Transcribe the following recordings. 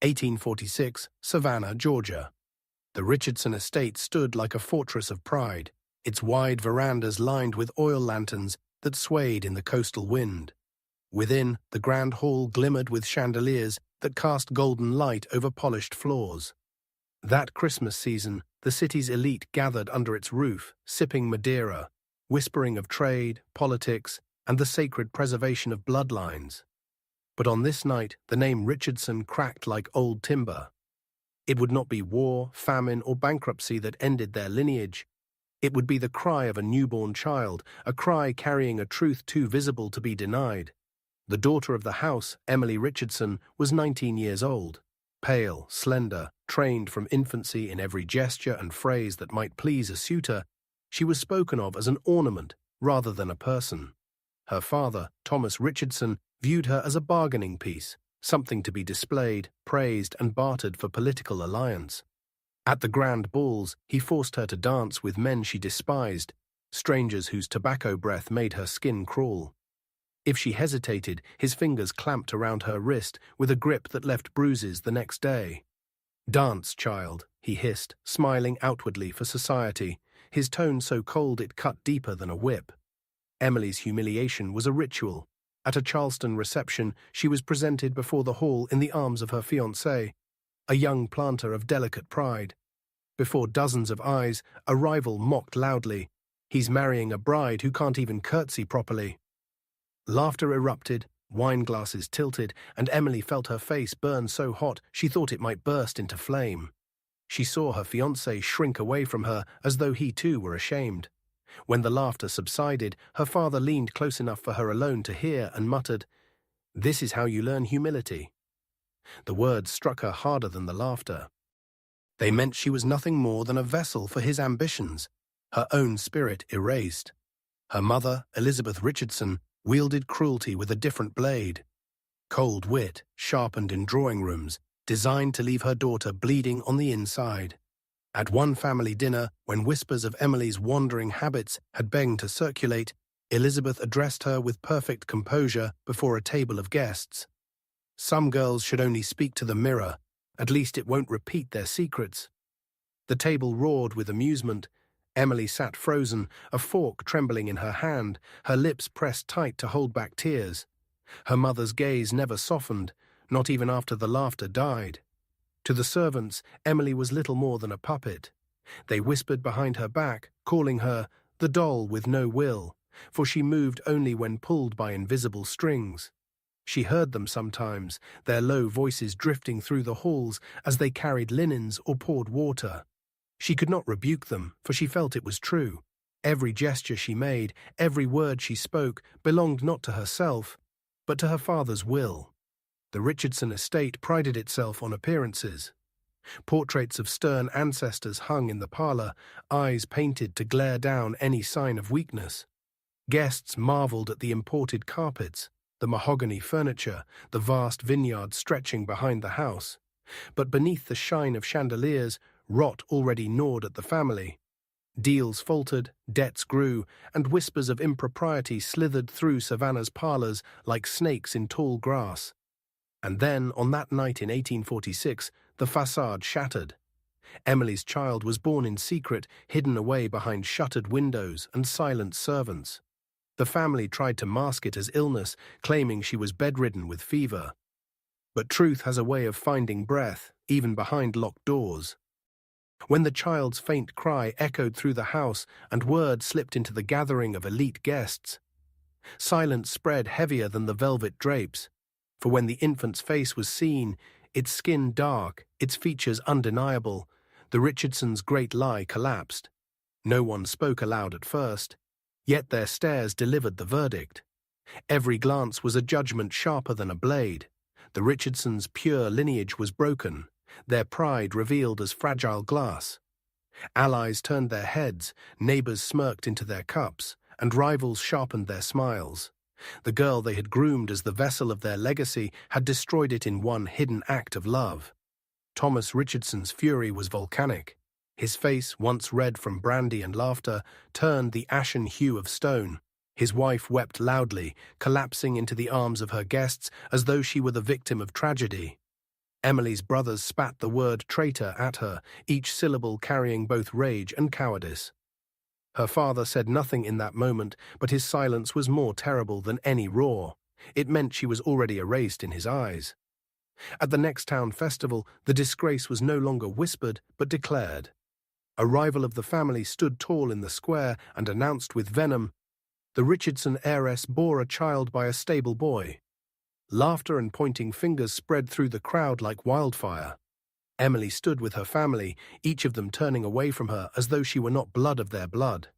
1846, Savannah, Georgia. The Richardson estate stood like a fortress of pride, its wide verandas lined with oil lanterns that swayed in the coastal wind. Within, the grand hall glimmered with chandeliers that cast golden light over polished floors. That Christmas season, the city's elite gathered under its roof, sipping Madeira, whispering of trade, politics, and the sacred preservation of bloodlines. But on this night, the name Richardson cracked like old timber. It would not be war, famine, or bankruptcy that ended their lineage. It would be the cry of a newborn child, a cry carrying a truth too visible to be denied. The daughter of the house, Emily Richardson, was 19 years old. Pale, slender, trained from infancy in every gesture and phrase that might please a suitor, she was spoken of as an ornament rather than a person. Her father, Thomas Richardson, viewed her as a bargaining piece, something to be displayed, praised, and bartered for political alliance. At the grand balls, he forced her to dance with men she despised, strangers whose tobacco breath made her skin crawl. If she hesitated, his fingers clamped around her wrist with a grip that left bruises the next day. "Dance, child," he hissed, smiling outwardly for society, his tone so cold it cut deeper than a whip. Emily's humiliation was a ritual. At a Charleston reception, she was presented before the hall in the arms of her fiancé, a young planter of delicate pride. Before dozens of eyes, a rival mocked loudly, "He's marrying a bride who can't even curtsy properly." Laughter erupted, wine glasses tilted, and Emily felt her face burn so hot she thought it might burst into flame. She saw her fiancé shrink away from her as though he too were ashamed. When the laughter subsided, her father leaned close enough for her alone to hear and muttered, "This is how you learn humility." The words struck her harder than the laughter. They meant she was nothing more than a vessel for his ambitions, her own spirit erased. Her mother, Elizabeth Richardson, wielded cruelty with a different blade. Cold wit, sharpened in drawing rooms, designed to leave her daughter bleeding on the inside. At one family dinner, when whispers of Emily's wandering habits had begun to circulate, Elizabeth addressed her with perfect composure before a table of guests. "Some girls should only speak to the mirror. At least it won't repeat their secrets." The table roared with amusement. Emily sat frozen, a fork trembling in her hand, her lips pressed tight to hold back tears. Her mother's gaze never softened, not even after the laughter died. To the servants, Emily was little more than a puppet. They whispered behind her back, calling her the doll with no will, for she moved only when pulled by invisible strings. She heard them sometimes, their low voices drifting through the halls as they carried linens or poured water. She could not rebuke them, for she felt it was true. Every gesture she made, every word she spoke, belonged not to herself, but to her father's will. The Richardson estate prided itself on appearances. Portraits of stern ancestors hung in the parlor, eyes painted to glare down any sign of weakness. Guests marveled at the imported carpets, the mahogany furniture, the vast vineyard stretching behind the house. But beneath the shine of chandeliers, rot already gnawed at the family. Deals faltered, debts grew, and whispers of impropriety slithered through Savannah's parlors like snakes in tall grass. And then, on that night in 1846, the facade shattered. Emily's child was born in secret, hidden away behind shuttered windows and silent servants. The family tried to mask it as illness, claiming she was bedridden with fever. But truth has a way of finding breath, even behind locked doors. When the child's faint cry echoed through the house and word slipped into the gathering of elite guests, silence spread heavier than the velvet drapes, for when the infant's face was seen, its skin dark, its features undeniable, the Richardsons' great lie collapsed. No one spoke aloud at first, yet their stares delivered the verdict. Every glance was a judgment sharper than a blade. The Richardsons' pure lineage was broken, their pride revealed as fragile glass. Allies turned their heads, neighbors smirked into their cups, and rivals sharpened their smiles. The girl they had groomed as the vessel of their legacy had destroyed it in one hidden act of love. Thomas Richardson's fury was volcanic. His face, once red from brandy and laughter, turned the ashen hue of stone. His wife wept loudly, collapsing into the arms of her guests as though she were the victim of tragedy. Emily's brothers spat the word traitor at her, each syllable carrying both rage and cowardice. Her father said nothing in that moment, but his silence was more terrible than any roar. It meant she was already erased in his eyes. At the next town festival, the disgrace was no longer whispered, but declared. A rival of the family stood tall in the square and announced with venom, "The Richardson heiress bore a child by a stable boy." Laughter and pointing fingers spread through the crowd like wildfire. Emily stood with her family, each of them turning away from her as though she were not blood of their blood.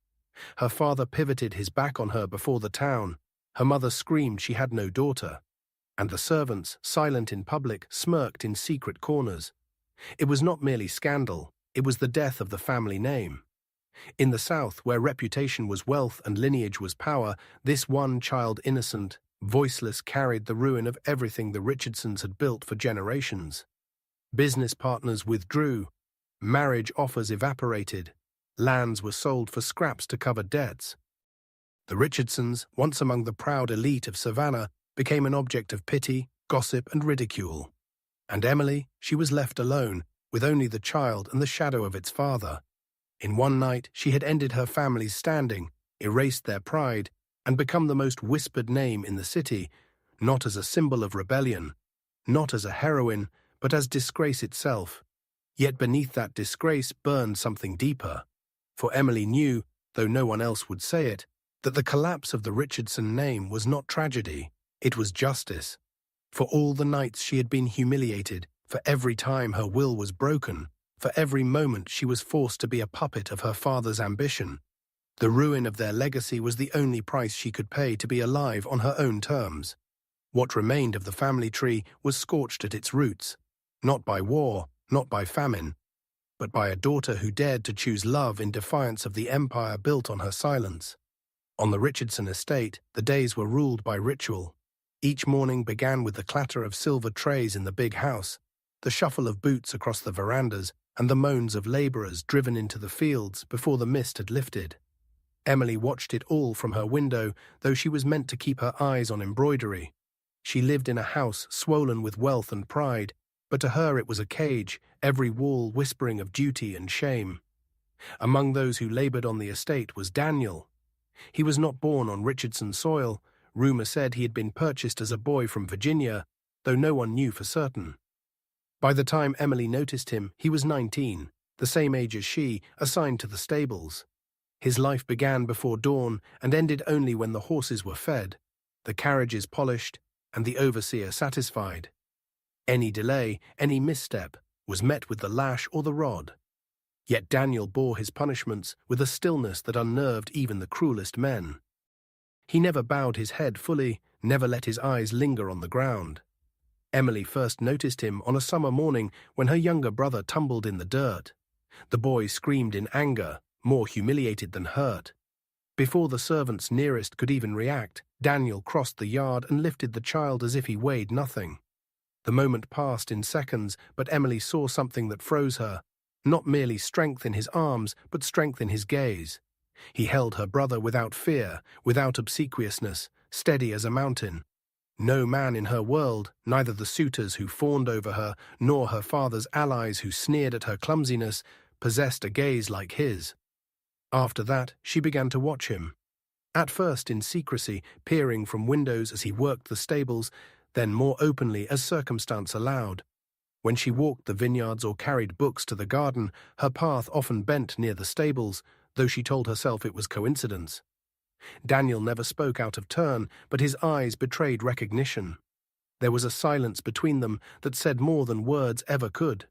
Her father pivoted his back on her before the town. Her mother screamed she had no daughter. And the servants, silent in public, smirked in secret corners. It was not merely scandal, it was the death of the family name. In the South, where reputation was wealth and lineage was power, this one child, innocent, voiceless, carried the ruin of everything the Richardsons had built for generations. Business partners withdrew, marriage offers evaporated, lands were sold for scraps to cover debts. The Richardsons, once among the proud elite of Savannah, became an object of pity, gossip, and ridicule. And Emily, she was left alone, with only the child and the shadow of its father. In one night, she had ended her family's standing, erased their pride, and become the most whispered name in the city, not as a symbol of rebellion, not as a heroine, but as disgrace itself. Yet beneath that disgrace burned something deeper. For Emily knew, though no one else would say it, that the collapse of the Richardson name was not tragedy, it was justice. For all the nights she had been humiliated, for every time her will was broken, for every moment she was forced to be a puppet of her father's ambition, the ruin of their legacy was the only price she could pay to be alive on her own terms. What remained of the family tree was scorched at its roots, not by war, not by famine, but by a daughter who dared to choose love in defiance of the empire built on her silence. On the Richardson estate, the days were ruled by ritual. Each morning began with the clatter of silver trays in the big house, the shuffle of boots across the verandas, and the moans of laborers driven into the fields before the mist had lifted. Emily watched it all from her window, though she was meant to keep her eyes on embroidery. She lived in a house swollen with wealth and pride, but to her it was a cage, every wall whispering of duty and shame. Among those who labored on the estate was Daniel. He was not born on Richardson soil. Rumor said he had been purchased as a boy from Virginia, though no one knew for certain. By the time Emily noticed him, he was 19, the same age as she, assigned to the stables. His life began before dawn and ended only when the horses were fed, the carriages polished, and the overseer satisfied. Any delay, any misstep, was met with the lash or the rod. Yet Daniel bore his punishments with a stillness that unnerved even the cruelest men. He never bowed his head fully, never let his eyes linger on the ground. Emily first noticed him on a summer morning when her younger brother tumbled in the dirt. The boy screamed in anger, more humiliated than hurt. Before the servants nearest could even react, Daniel crossed the yard and lifted the child as if he weighed nothing. The moment passed in seconds, but Emily saw something that froze her. Not merely strength in his arms, but strength in his gaze. He held her brother without fear, without obsequiousness, steady as a mountain. No man in her world, neither the suitors who fawned over her, nor her father's allies who sneered at her clumsiness, possessed a gaze like his. After that, she began to watch him. At first in secrecy, peering from windows as he worked the stables, then more openly as circumstance allowed. When she walked the vineyards or carried books to the garden, her path often bent near the stables, though she told herself it was coincidence. Daniel never spoke out of turn, but his eyes betrayed recognition. There was a silence between them that said more than words ever could.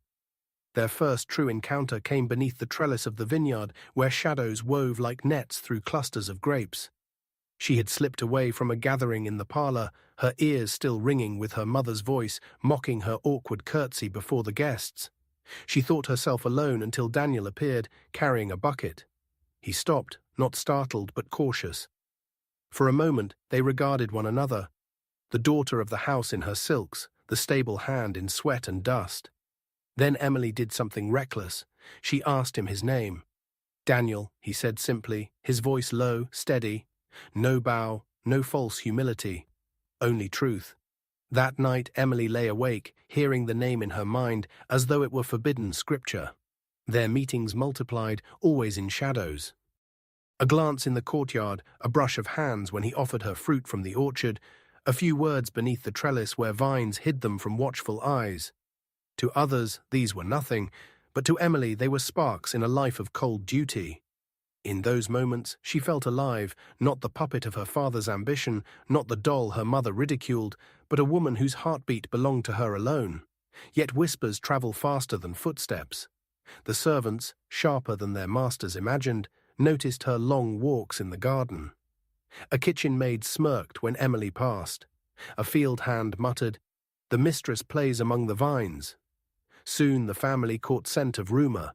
Their first true encounter came beneath the trellis of the vineyard, where shadows wove like nets through clusters of grapes. She had slipped away from a gathering in the parlor, her ears still ringing with her mother's voice, mocking her awkward curtsy before the guests. She thought herself alone until Daniel appeared, carrying a bucket. He stopped, not startled but cautious. For a moment they regarded one another, the daughter of the house in her silks, the stable hand in sweat and dust. Then Emily did something reckless. She asked him his name. "Daniel," he said simply, his voice low, steady. No bow, no false humility, only truth. That night Emily lay awake, hearing the name in her mind as though it were forbidden scripture. Their meetings multiplied, always in shadows. A glance in the courtyard, a brush of hands when he offered her fruit from the orchard, a few words beneath the trellis where vines hid them from watchful eyes. To others, these were nothing, but to Emily they were sparks in a life of cold duty. In those moments, she felt alive, not the puppet of her father's ambition, not the doll her mother ridiculed, but a woman whose heartbeat belonged to her alone. Yet whispers travel faster than footsteps. The servants, sharper than their masters imagined, noticed her long walks in the garden. A kitchen maid smirked when Emily passed. A field hand muttered, "The mistress plays among the vines." Soon the family caught scent of rumor.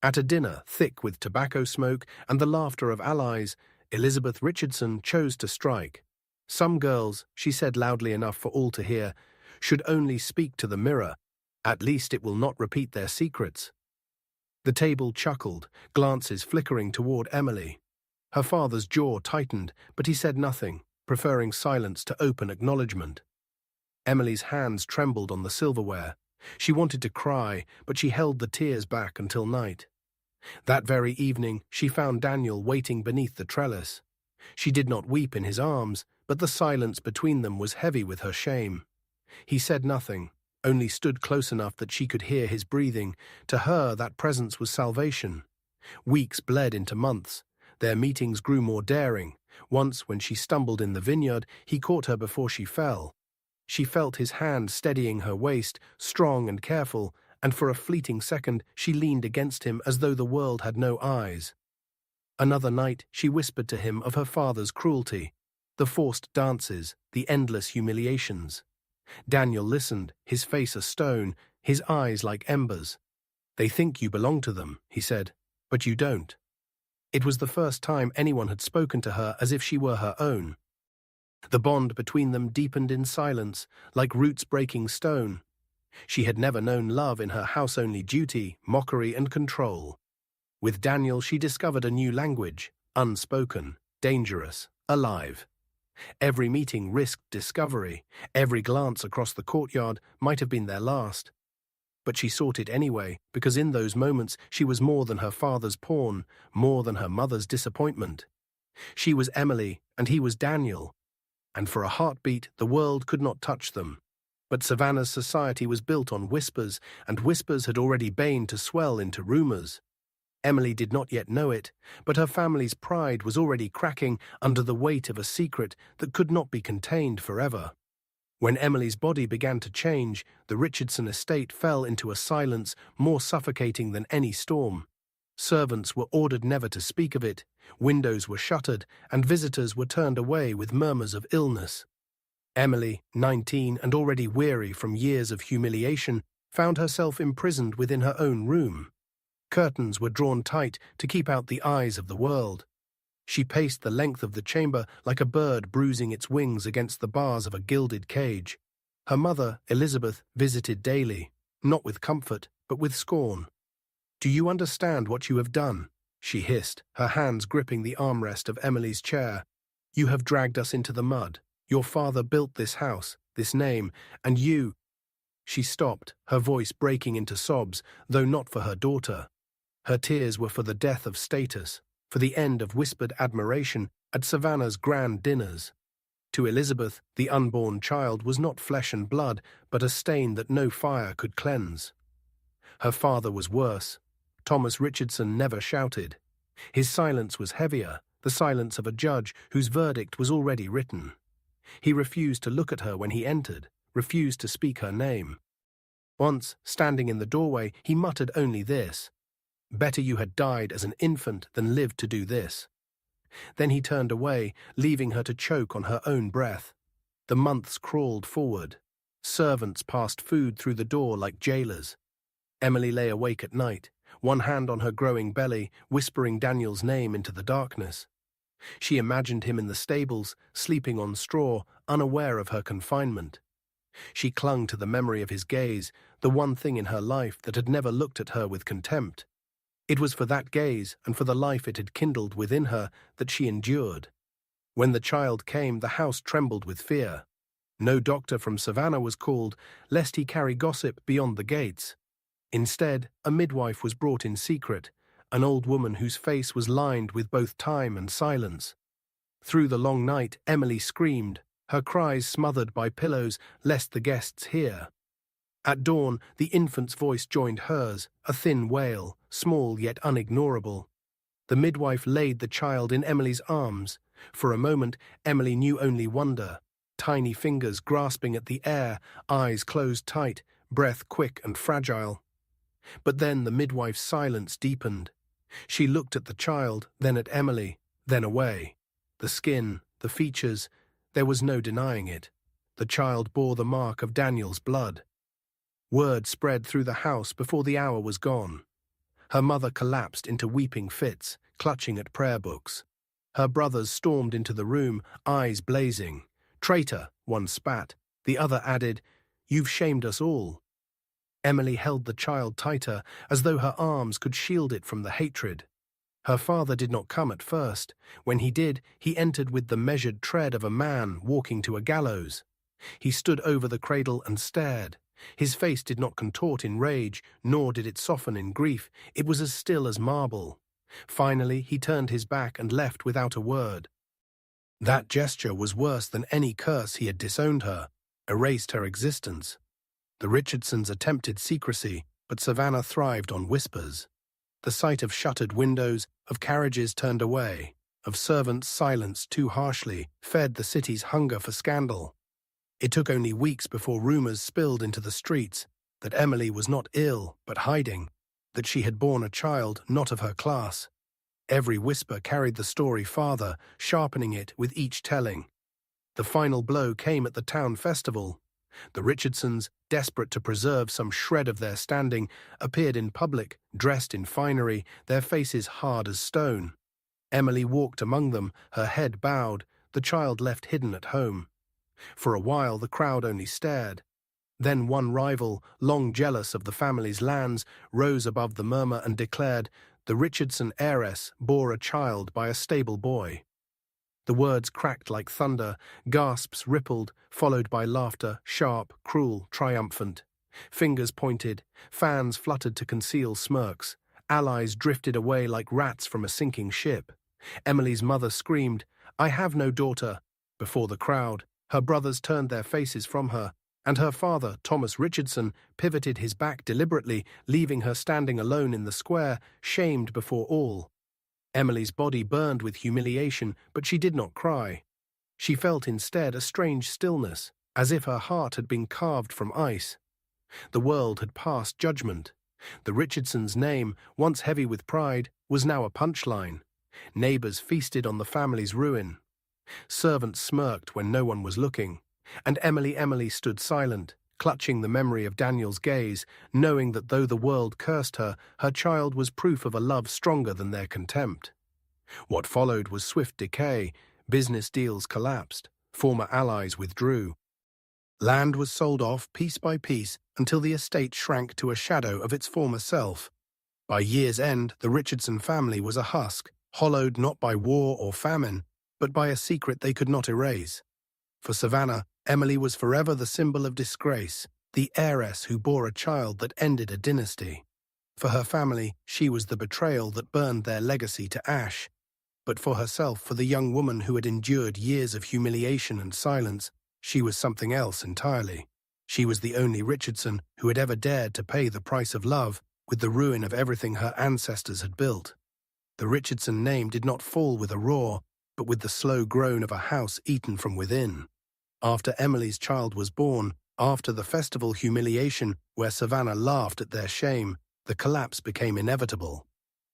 At a dinner thick with tobacco smoke and the laughter of allies, Elizabeth Richardson chose to strike. "Some girls," she said loudly enough for all to hear, "should only speak to the mirror. At least it will not repeat their secrets." The table chuckled, glances flickering toward Emily. Her father's jaw tightened, but he said nothing, preferring silence to open acknowledgement. Emily's hands trembled on the silverware. She wanted to cry, but she held the tears back until night. That very evening, she found Daniel waiting beneath the trellis. She did not weep in his arms, but the silence between them was heavy with her shame. He said nothing, only stood close enough that she could hear his breathing. To her, that presence was salvation. Weeks bled into months. Their meetings grew more daring. Once, when she stumbled in the vineyard, he caught her before she fell. She felt his hand steadying her waist, strong and careful, and for a fleeting second she leaned against him as though the world had no eyes. Another night she whispered to him of her father's cruelty, the forced dances, the endless humiliations. Daniel listened, his face a stone, his eyes like embers. "They think you belong to them," he said, "but you don't." It was the first time anyone had spoken to her as if she were her own. The bond between them deepened in silence, like roots breaking stone. She had never known love in her house-only duty, mockery and control. With Daniel she discovered a new language, unspoken, dangerous, alive. Every meeting risked discovery. Every glance across the courtyard might have been their last. But she sought it anyway, because in those moments she was more than her father's pawn, more than her mother's disappointment. She was Emily, and he was Daniel. And for a heartbeat, the world could not touch them. But Savannah's society was built on whispers, and whispers had already begun to swell into rumors. Emily did not yet know it, but her family's pride was already cracking under the weight of a secret that could not be contained forever. When Emily's body began to change, the Richardson estate fell into a silence more suffocating than any storm. Servants were ordered never to speak of it, windows were shuttered, and visitors were turned away with murmurs of illness. Emily, 19 and already weary from years of humiliation, found herself imprisoned within her own room. Curtains were drawn tight to keep out the eyes of the world. She paced the length of the chamber like a bird bruising its wings against the bars of a gilded cage. Her mother, Elizabeth, visited daily, not with comfort, but with scorn. "Do you understand what you have done?" she hissed, her hands gripping the armrest of Emily's chair. "You have dragged us into the mud. Your father built this house, this name, and you—" She stopped, her voice breaking into sobs, though not for her daughter. Her tears were for the death of status, for the end of whispered admiration at Savannah's grand dinners. To Elizabeth, the unborn child was not flesh and blood, but a stain that no fire could cleanse. Her father was worse. Thomas Richardson never shouted. His silence was heavier, the silence of a judge whose verdict was already written. He refused to look at her when he entered, refused to speak her name. Once, standing in the doorway, he muttered only this: "Better you had died as an infant than lived to do this." Then he turned away, leaving her to choke on her own breath. The months crawled forward. Servants passed food through the door like jailers. Emily lay awake at night, one hand on her growing belly, whispering Daniel's name into the darkness. She imagined him in the stables, sleeping on straw, unaware of her confinement. She clung to the memory of his gaze, the one thing in her life that had never looked at her with contempt. It was for that gaze and for the life it had kindled within her that she endured. When the child came, the house trembled with fear. No doctor from Savannah was called, lest he carry gossip beyond the gates. Instead, a midwife was brought in secret, an old woman whose face was lined with both time and silence. Through the long night, Emily screamed, her cries smothered by pillows lest the guests hear. At dawn, the infant's voice joined hers, a thin wail, small yet unignorable. The midwife laid the child in Emily's arms. For a moment, Emily knew only wonder, tiny fingers grasping at the air, eyes closed tight, breath quick and fragile. But then the midwife's silence deepened. She looked at the child, then at Emily, then away. The skin, the features, there was no denying it. The child bore the mark of Daniel's blood. Word spread through the house before the hour was gone. Her mother collapsed into weeping fits, clutching at prayer books. Her brothers stormed into the room, eyes blazing. "Traitor," one spat. The other added, "You've shamed us all." Emily held the child tighter, as though her arms could shield it from the hatred. Her father did not come at first. When he did, he entered with the measured tread of a man walking to a gallows. He stood over the cradle and stared. His face did not contort in rage, nor did it soften in grief. It was as still as marble. Finally, he turned his back and left without a word. That gesture was worse than any curse. He had disowned her, erased her existence. The Richardsons attempted secrecy, but Savannah thrived on whispers. The sight of shuttered windows, of carriages turned away, of servants silenced too harshly, fed the city's hunger for scandal. It took only weeks before rumors spilled into the streets that Emily was not ill, but hiding, that she had borne a child not of her class. Every whisper carried the story farther, sharpening it with each telling. The final blow came at the town festival. The Richardsons, desperate to preserve some shred of their standing, appeared in public, dressed in finery, their faces hard as stone. Emily walked among them, her head bowed, the child left hidden at home. For a while the crowd only stared. Then one rival, long jealous of the family's lands, rose above the murmur and declared, "The Richardson heiress bore a child by a stable boy." The words cracked like thunder, gasps rippled, followed by laughter, sharp, cruel, triumphant. Fingers pointed, fans fluttered to conceal smirks, allies drifted away like rats from a sinking ship. Emily's mother screamed, "I have no daughter," before the crowd. Her brothers turned their faces from her, and her father, Thomas Richardson, pivoted his back deliberately, leaving her standing alone in the square, shamed before all. Emily's body burned with humiliation, but she did not cry. She felt instead a strange stillness, as if her heart had been carved from ice. The world had passed judgment. The Richardsons' name, once heavy with pride, was now a punchline. Neighbors feasted on the family's ruin. Servants smirked when no one was looking, and Emily stood silent, clutching the memory of Daniel's gaze, knowing that though the world cursed her, her child was proof of a love stronger than their contempt. What followed was swift decay. Business deals collapsed. Former allies withdrew. Land was sold off piece by piece until the estate shrank to a shadow of its former self. By year's end, the Richardson family was a husk, hollowed not by war or famine, but by a secret they could not erase. For Savannah, Emily was forever the symbol of disgrace, the heiress who bore a child that ended a dynasty. For her family, she was the betrayal that burned their legacy to ash. But for herself, for the young woman who had endured years of humiliation and silence, she was something else entirely. She was the only Richardson who had ever dared to pay the price of love with the ruin of everything her ancestors had built. The Richardson name did not fall with a roar, but with the slow groan of a house eaten from within. After Emily's child was born, after the festival humiliation where Savannah laughed at their shame, the collapse became inevitable.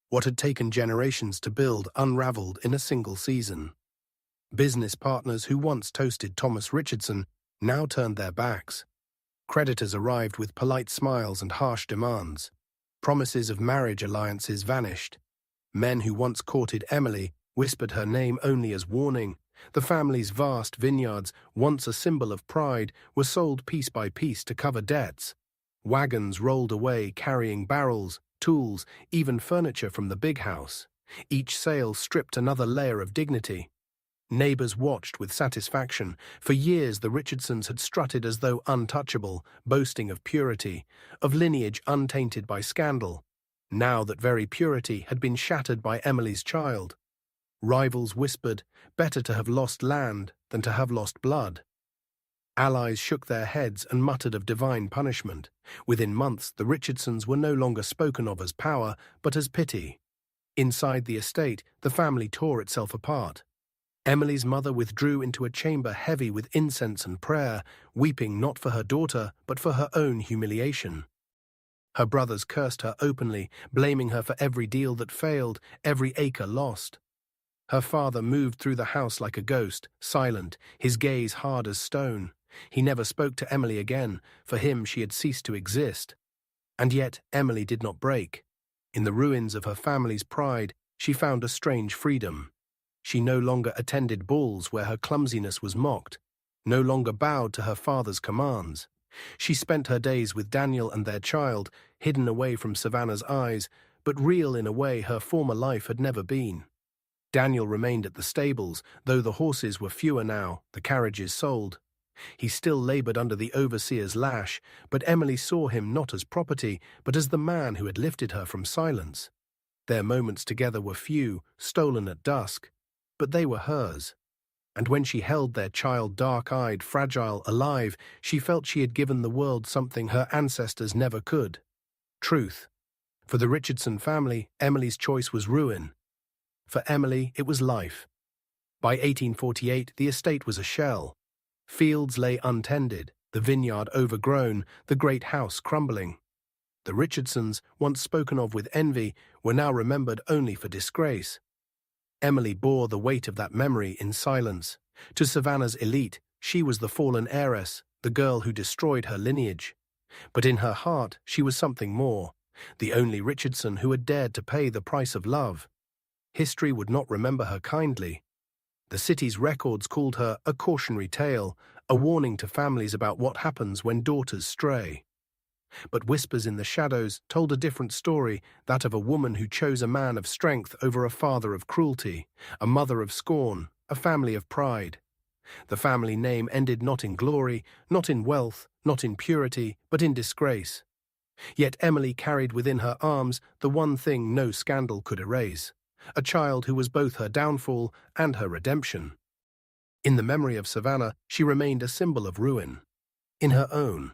What had taken generations to build unraveled in a single season. Business partners who once toasted Thomas Richardson now turned their backs. Creditors arrived with polite smiles and harsh demands. Promises of marriage alliances vanished. Men who once courted Emily whispered her name only as warning. The family's vast vineyards, once a symbol of pride, were sold piece by piece to cover debts. Wagons rolled away carrying barrels, tools, even furniture from the big house. Each sale stripped another layer of dignity. Neighbors watched with satisfaction. For years the Richardsons had strutted as though untouchable, boasting of purity, of lineage untainted by scandal. Now that very purity had been shattered by Emily's child. Rivals whispered, better to have lost land than to have lost blood. Allies shook their heads and muttered of divine punishment. Within months, the Richardsons were no longer spoken of as power, but as pity. Inside the estate, the family tore itself apart. Emily's mother withdrew into a chamber heavy with incense and prayer, weeping not for her daughter, but for her own humiliation. Her brothers cursed her openly, blaming her for every deal that failed, every acre lost. Her father moved through the house like a ghost, silent, his gaze hard as stone. He never spoke to Emily again. For him she had ceased to exist. And yet Emily did not break. In the ruins of her family's pride, she found a strange freedom. She no longer attended balls where her clumsiness was mocked, no longer bowed to her father's commands. She spent her days with Daniel and their child, hidden away from Savannah's eyes, but real in a way her former life had never been. Daniel remained at the stables, though the horses were fewer now, the carriages sold. He still labored under the overseer's lash, but Emily saw him not as property, but as the man who had lifted her from silence. Their moments together were few, stolen at dusk, but they were hers. And when she held their child dark-eyed, fragile, alive, she felt she had given the world something her ancestors never could. Truth. For the Richardson family, Emily's choice was ruin. For Emily, it was life. By 1848, the estate was a shell. Fields lay untended, the vineyard overgrown, the great house crumbling. The Richardsons, once spoken of with envy, were now remembered only for disgrace. Emily bore the weight of that memory in silence. To Savannah's elite, she was the fallen heiress, the girl who destroyed her lineage. But in her heart, she was something more, the only Richardson who had dared to pay the price of love. History would not remember her kindly. The city's records called her a cautionary tale, a warning to families about what happens when daughters stray. But whispers in the shadows told a different story, that of a woman who chose a man of strength over a father of cruelty, a mother of scorn, a family of pride. The family name ended not in glory, not in wealth, not in purity, but in disgrace. Yet Emily carried within her arms the one thing no scandal could erase, a child who was both her downfall and her redemption. In the memory of Savannah, she remained a symbol of ruin. In her own,